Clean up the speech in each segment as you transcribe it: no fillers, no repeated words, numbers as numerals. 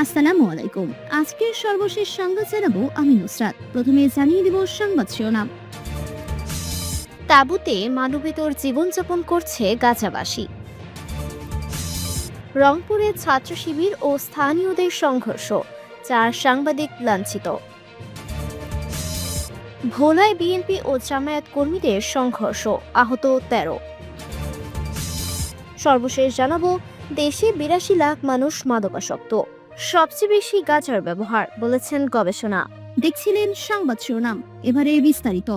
আসসালামু আলাইকুম। আজকের সর্বশেষ সংবাদ জানাবো আমি নুসরাত। প্রথমে জানিয়ে দিব সংবাদ শিরোনাম। তাঁবুতে মানবেতর জীবনযাপন করছে গাজাবাসী। রংপুরে ছাত্র শিবির ও স্থানীয়দের সংঘর্ষ, 4 সাংবাদিক লাঞ্ছিত। ভোলায় বিএনপি ও জামায়াত কর্মীদের সংঘর্ষ, আহত 13। সর্বশেষ জানাবো, দেশে 82 লাখ মানুষ মাদকাসক্ত, সবচেয়ে বেশি গাঁজার ব্যবহার, বলেছেন গবেষণা। দেখছিলেন সংবাদ শিরোনাম, এবারে বিস্তারিত।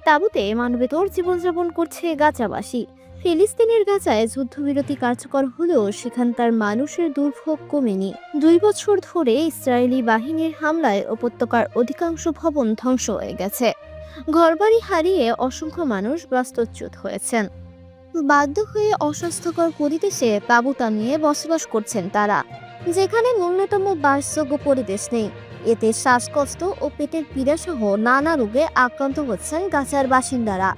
তাঁবুতে মানবেতর জীবনযাপন করছে গাজাবাসী। ফিলিস্তিনের গাজায় যুদ্ধবিরতি কার্যকর হলেও সেখানকার মানুষের দুর্ভোগ কমেনি। 2 বছর ধরে ইসরায়েলি বাহিনীর হামলায় উপত্যকার অধিকাংশ ভবন ধ্বংস হয়ে গেছে। ঘরবাড়ি হারিয়ে অসংখ্য মানুষ বাস্তুচ্যুত হয়েছেন। বাধ্য হয়ে অস্বাস্থ্যকর পরিবেশে তাঁবু টানিয়ে বসবাস করছেন তারা, যেখানে ন্যূনতম বাসযোগ্য পরিবেশ নেই। এতে শ্বাসকষ্ট ও পেটের পীড়া সহ নানা রোগে আক্রান্ত হচ্ছেন গাজার বাসিন্দারা।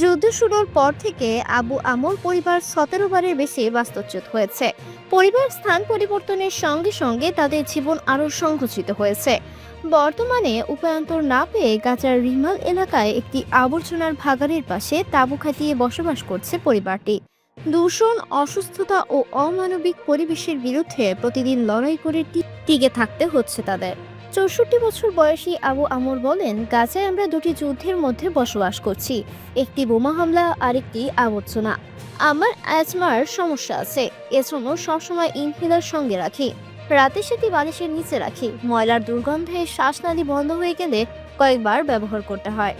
যুদ্ধ শুরুর পর থেকে আবু আমর পরিবার 17 বারের বেশি বাস্তুচ্যুত হয়েছে। পরিবার স্থান পরিবর্তনের সঙ্গে সঙ্গে তাদের জীবন আরও সংকুচিত হয়েছে। বর্তমানে উপায়ান্তর না পেয়ে গাজার রিমাল এলাকায় একটি আবর্জনার ভাগাড়ের পাশে তাঁবু খাটিয়ে বসবাস করছে পরিবারটি। দূষণ, অসুস্থতা ও অমানবিক পরিবেশের বিরুদ্ধে প্রতিদিন লড়াই করে টিকে থাকতে হচ্ছে তাদের। 64 বছর বয়সী আবু আমর বলেন, গাজায় আমরা 2টি যুদ্ধের মধ্যে বসবাস করছি, একটি বোমা হামলা আর একটি আবর্জনা। আমার অ্যাজমার সমস্যা আছে, এজন্য সবসময় ইনহেলার সঙ্গে রাখি। রাতে সেটি বালিশের নিচে রাখি। ময়লার দুর্গন্ধে শ্বাসনালী বন্ধ হয়ে গেলে কয়েকবার ব্যবহার করতে হয়।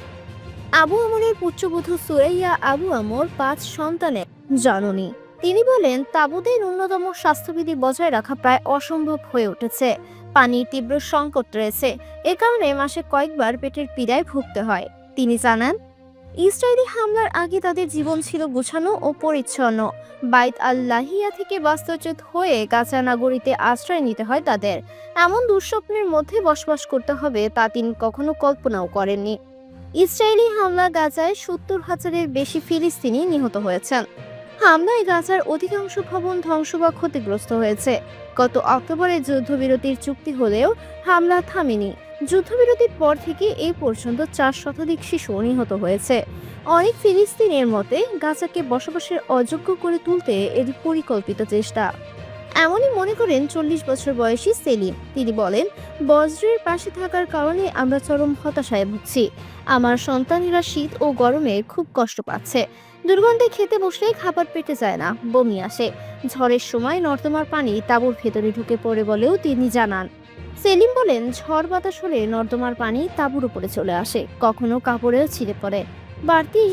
আবু আমরের পুত্রবধূ সুরাইয়া আবু আমর 5 সন্তানের জননী। তিনি বলেন, তাঁবুতে ন্যূনতম স্বাস্থ্যবিধি বজায় রাখা প্রায় অসম্ভব হয়ে উঠেছে। পানির তীব্র সংকট রয়েছে, এ কারণে মাসে কয়েকবার পেটের পীড়ায় ভুগতে হয়। তিনি জানান, ইসরায়েলি হামলার আগে তাদের জীবন ছিল গোছানো ও পরিচ্ছন্ন। বাইত আল লাহিয়া থেকে বাস্তুচ্যুত হয়ে গাজা নগরীতে আশ্রয় নিতে হয় তাদের। এমন দুঃস্বপ্নের মধ্যে বসবাস করতে হবে তা তিনি কখনো কল্পনাও করেননি। ইসরায়েলি হামলা গাজায় 70,000-এর বেশি ফিলিস্তিনি নিহত হয়েছেন। হামলায় গাজার অধিকাংশ ভবন ধ্বংস বা ক্ষতিগ্রস্ত হয়েছে। গত অক্টোবরে যুদ্ধবিরতির চুক্তি হলেও হামলা থামেনি। যুদ্ধবিরতির পর থেকে এই পর্যন্ত 4 শতাধিক শিশু নিহত হয়েছে। অনেক ফিলিস্তিনের মতে গাজাকে বসবাসের অযোগ্য করে তুলতে এর পরিকল্পিত চেষ্টা। এমনই মনে করেন 40 বছর বয়সী সেলিম। তিনি বলেন, বজ্রের পাশে থাকার কারণে আমরা চরম হতাশায় ভুগছি। আমার সন্তানেরা শীত ও গরমে খুব কষ্ট পাচ্ছে। দুর্গন্ধে খেতে বসলে খাবার পেটে যায় না, বমি আসে। ঝড়ের সময় নর্দমার পানি তাঁবুর ভেতরে ঢুকে পড়ে বলেও তিনি জানান। সেলিম বলেন, ঝড় বাতাস হলে নর্দমার পানি তাঁবুর উপরে চলে আসে, কখনো কাপড়েও ছিঁড়ে পড়ে। বাড়তি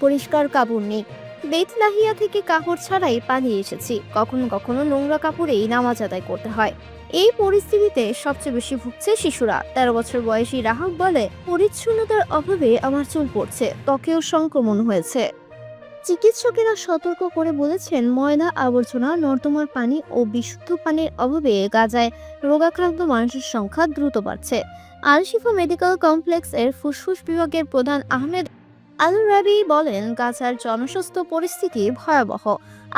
পরিষ্কার কাপড় নেই। বেত লাহিয়া থেকে কাপড় ছাড়াই পালিয়ে এসেছি। কখনো কখনো নোংরা কাপড়েই নামাজ আদায় করতে হয়। এই পরিস্থিতিতে সবচেয়ে বেশি ভুগছে শিশুরা। 13 বছর বয়সী রাহাব বলে, পরিচ্ছন্নতার অভাবে আমার চুল পড়ছে, ত্বকেও সংক্রমণ হয়েছে। চিকিৎসকেরা সতর্ক করে বলেছেন, ময়লা, আবর্জনা, নর্দমার পানি ও বিশুদ্ধ পানির অভাবে গাজায় রোগাক্রান্ত মানুষের সংখ্যা দ্রুত বাড়ছে। আল শিফা মেডিকেল কমপ্লেক্স এর ফুসফুস বিভাগের প্রধান আহমেদ আল রাবি বলেন, গাজার জনস্বাস্থ্য পরিস্থিতি ভয়াবহ।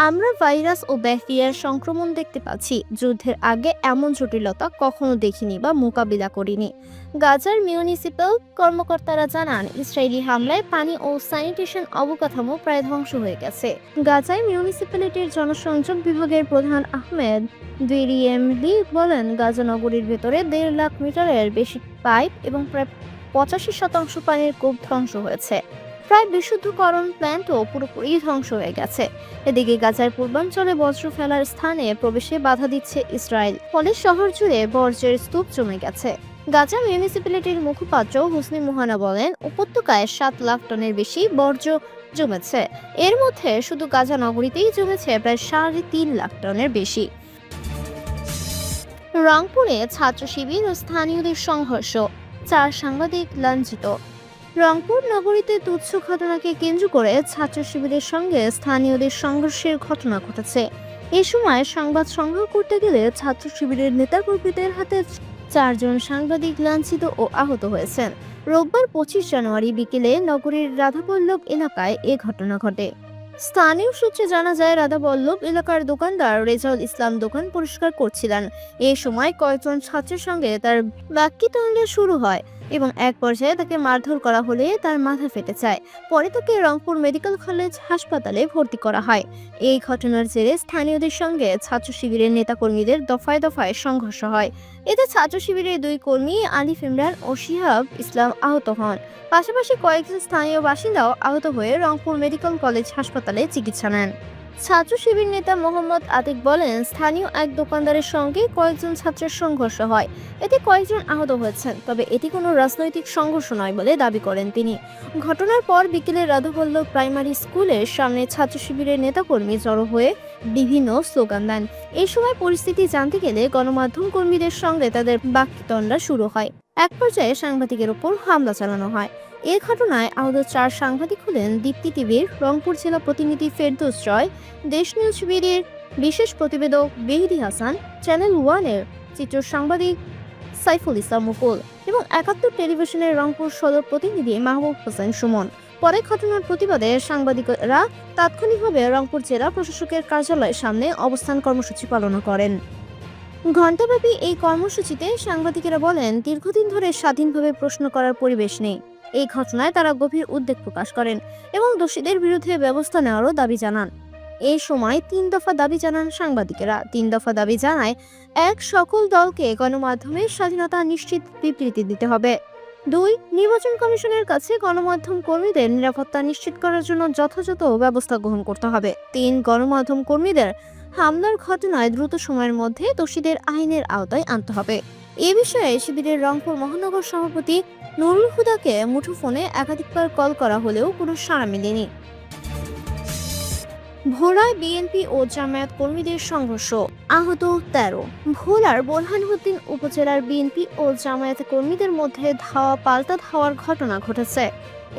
আমরা ভাইরাস ও ব্যাকটেরিয়ার সংক্রমণ দেখতে পাচ্ছি। যুদ্ধের আগে এমন জটিলতা কখনো দেখিনি বা মোকাবিলা করিনি। গাজার মিউনিসিপ্যাল কর্মকর্তারা জানান, ইসরায়েলি হামলায় পানি ও স্যানিটেশন অবকাঠামো প্রায় ধ্বংস হয়ে গেছে। গাজায় মিউনিসিপ্যালিটির জনসংযোগ বিভাগের প্রধান আহমেদ দুইরিয়েমলি বলেন, গাজা নগরীর ভেতরে 1.5 লাখ মিটারের বেশি পাইপ এবং প্রায় 85% পানির কূপ ধ্বংস হয়েছে। প্রায় বিশুদ্ধকরণ প্ল্যান্টও পুরোপুরি ধ্বংস হয়ে গেছে। এদিকে গাজার পূর্বাঞ্চলে বজ্র ফেলার স্থানে প্রবেশে বাধা দিচ্ছে ইসরায়েল, ফলে শহর জুড়ে বর্জ্যের স্তূপ জমে গেছে। গাজা মিউনিসিপ্যালিটির মুখপাত্র হুসনি মোহানা বলেন, উপত্যকায় 7 লাখ টনের বেশি বর্জ্য জমেছে। এর মধ্যে শুধু গাজা নগরীতেই জমেছে প্রায় 3.5 লাখ টনের বেশি। রংপুরে ছাত্র শিবির ও স্থানীয়দের সংঘর্ষ, 4 সাংবাদিক লাঞ্ছিত। রংপুর নগরীতে তুচ্ছ ঘটনাকে কেন্দ্র করে ছাত্র শিবিরের সঙ্গে স্থানীয়দের সংঘর্ষের ঘটনা ঘটেছে। এ সময় সংবাদ সংগ্রহ করতে গেলে ছাত্র শিবিরের নেতাকর্মীদের হাতে 4 জন সাংবাদিক লাঞ্ছিত ও আহত হয়েছেন। রোববার 25 জানুয়ারি বিকেলে নগরীর রাধাবল্লভ এলাকায় এ ঘটনা ঘটে। স্থানীয় সূত্রে জানা যায়, রাধা বল্লভ এলাকার দোকানদার রেজাউল ইসলাম দোকান পরিষ্কার করছিলেন। এই সময় কয়েকজন ছাত্রের সঙ্গে তার বাক্যিতণ্ডা শুরু হয় এবং এক পর্যায়ে তাকে মারধর করা হলে তার মাথা ফেটে যায়। পরে তাকে রংপুর মেডিকেল কলেজ হাসপাতালে ভর্তি করা হয়। এই ঘটনার জেরে স্থানীয়দের সঙ্গে ছাত্র শিবিরের নেতাকর্মীদের দফায় দফায় সংঘর্ষ হয়। এতে ছাত্র শিবিরের দুই কর্মী আলিফ ইমরান ও শিহাব ইসলাম আহত হন। পাশাপাশি কয়েকজন স্থানীয় বাসিন্দাও আহত হয়ে রংপুর মেডিকেল কলেজ হাসপাতালে চিকিৎসা নেন। ছাত্র শিবির নেতা মোহাম্মদ আতিক বলেন, স্থানীয় এক দোকানদারের সঙ্গে কয়েকজন ছাত্রের সংঘর্ষ হয়, এতে কয়েকজন আহত হয়েছেন, তবে এটি কোনো রাজনৈতিক সংঘর্ষ নয় বলে দাবি করেন তিনি। ঘটনার পর বিকেলে রাধাবল্লভ প্রাইমারি স্কুলের সামনে ছাত্র শিবিরের নেতাকর্মী জড়ো হয়ে বিভিন্ন স্লোগান দেন। এই সময় পরিস্থিতি জানতে গেলে গণমাধ্যম কর্মীদের সঙ্গে তাদের বাকবিতণ্ডা শুরু হয়। এক পর্যায়ে সাংবাদিকের উপর হামলা চালানো হয়। এ ঘটনায় আহত 4 সাংবাদিক হলেন দীপ্তি টিভির রংপুর জেলা প্রতিনিধি ফেরদৌস রয়, দেশ নিউজ বিডির বিশেষ প্রতিবেদক মেহেদী হাসান, চ্যানেল 1-এর চিত্র সাংবাদিক সাইফুল ইসলাম মুকুল এবং 71 টেলিভিশনের রংপুর সদর প্রতিনিধি মাহবুব হোসেন সুমন। পরে ঘটনার প্রতিবাদে সাংবাদিকরা তাৎক্ষণিকভাবে রংপুর জেলা প্রশাসকের কার্যালয়ের সামনে অবস্থান কর্মসূচি পালন করেন। ঘণ্টাব্যাপী এই কর্মসূচিতে সাংবাদিকেরা বলেন, দীর্ঘদিন ধরে স্বাধীনভাবে প্রশ্ন করার পরিবেশ নেই। এই ঘটনায় তারা গভীর উদ্বেগ প্রকাশ করেন এবং দোষীদের বিরুদ্ধে ব্যবস্থা নেওয়ারও দাবি জানান। এই সময় 3 দফা দাবি জানান সাংবাদিকেরা। 3 দফা দাবি জানায়, 1. সকল দলকে গণমাধ্যমের স্বাধীনতা নিশ্চিত বিবৃতি দিতে হবে। 2. নির্বাচন কমিশনের কাছে গণমাধ্যম কর্মীদের নিরাপত্তা নিশ্চিত করার জন্য যথাযথ ব্যবস্থা গ্রহণ করতে হবে। 3. গণমাধ্যম কর্মীদের হামলার ঘটনায় দ্রুত সময়ের মধ্যে দোষীদের আইনের আওতায় আনতে হবে। এ বিষয়ে শিবিরের রংপুর মহানগর সভাপতি নুরুল হুদাকে মুঠোফোনে একাধিকবার কল করা হলেও কোনো সাড়া মেলেনি। ভোলায় বিএনপি ও জামায়াত কর্মীদের সংঘর্ষ, আহত 13। ভোলার বোরহানউদ্দিন উপজেলার বিএনপি ও জামায়াত কর্মীদের মধ্যে ধাওয়া পাল্টা ধাওয়ার ঘটনা ঘটেছে।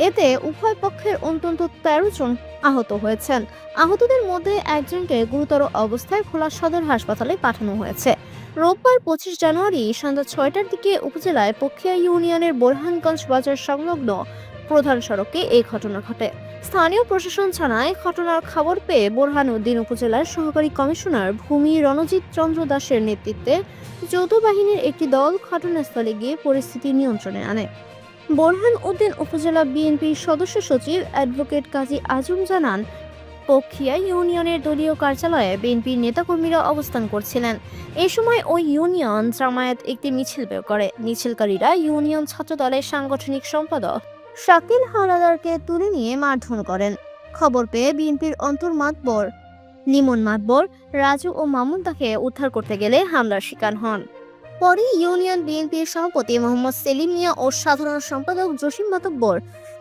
এতে উভয় পক্ষের অন্তত 13 জন আহত হয়েছেন। আহতদের মধ্যে একজনকে গুরুতর অবস্থায় ভোলা সদর হাসপাতালে পাঠানো হয়েছে। রোববার 25 জানুয়ারি সন্ধ্যা 6টার দিকে উপজেলায় পখিয়া ইউনিয়নের বোরহানগঞ্জ বাজার সংলগ্ন প্রধান সড়কে এই ঘটনা ঘটে। স্থানীয় প্রশাসন জানায়, ঘটনার খবর পেয়ে বোরহানউদ্দিন উপজেলার সহকারী কমিশনার ভূমি রণজিৎ চন্দ্র দাসের নেতৃত্বে যৌথ বাহিনীর একটি দল ঘটনাস্থলে গিয়ে পরিস্থিতি নিয়ন্ত্রণে আনে। বোরহানউদ্দিন উপজেলা বিএনপির সদস্য সচিব অ্যাডভোকেট কাজী আজম জানান, পখিয়া ইউনিয়নের দলীয় কার্যালয়ে বিএনপির নেতাকর্মীরা অবস্থান করছিলেন। এই সময় ওই ইউনিয়ন জামায়াত একটি মিছিল বের করে। মিছিলকারীরা ইউনিয়ন ছাত্র দলের সাংগঠনিক সম্পাদক শাকিল হাওলাদারকে তুলে নিয়ে মারধর করেন। খবর পেয়ে বিএনপির অন্তর্মাতবর লিমন মাতবর, রাজু ও মামুন তাকে উদ্ধার করতে গেলে হামলার শিকার হন। পরে ইউনিয়ন বিএনপির সভাপতি মোহাম্মদ সেলিম মিয়া ও সাধারণ সম্পাদক জসিম মাতব্বর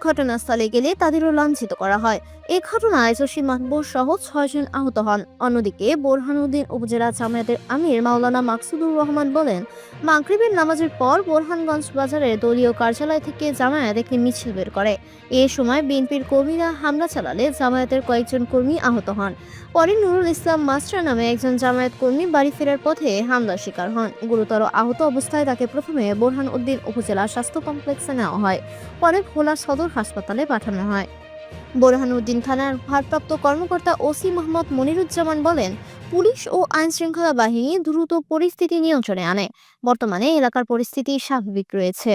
ঘটনাস্থলে গেলে তাদেরও লাঞ্ছিত করা হয়। এই ঘটনায় জসিম মাতব্বর সহ 6 জন আহত হন। অন্যদিকে বোরহানউদ্দিন উপজেলা জামায়াতের আমির মাওলানা মাকসুদুর রহমান বলেন, মাগরিবের নামাজের পর বোরহানগঞ্জ বাজারের দলীয় কার্যালয় থেকে জামায়াত একটি মিছিল বের করে। এ সময় বিএনপির কর্মীরা হামলা চালালে জামায়াতের কয়েকজন কর্মী আহত হন। পরে নুরুল ইসলাম মাস্টার নামে একজন জামায়াত কর্মী বাড়ি ফেরার পথে হামলার শিকার হন। গুরুতর আহত অবস্থায় তাকে প্রথমে বোরহানউদ্দিন উপজেলা স্বাস্থ্য কমপ্লেক্সে নেওয়া হয়, পরে ভোলা সদর হাসপাতালে পাঠানো হয়। বোরহানউদ্দিন থানার ভারপ্রাপ্ত কর্মকর্তা ওসি মোহাম্মদ মনিরুজ্জামান বলেন, পুলিশ ও আইন শৃঙ্খলা বাহিনী দ্রুত পরিস্থিতি নিয়ন্ত্রণে আনে। বর্তমানে এলাকার পরিস্থিতি স্বাভাবিক রয়েছে।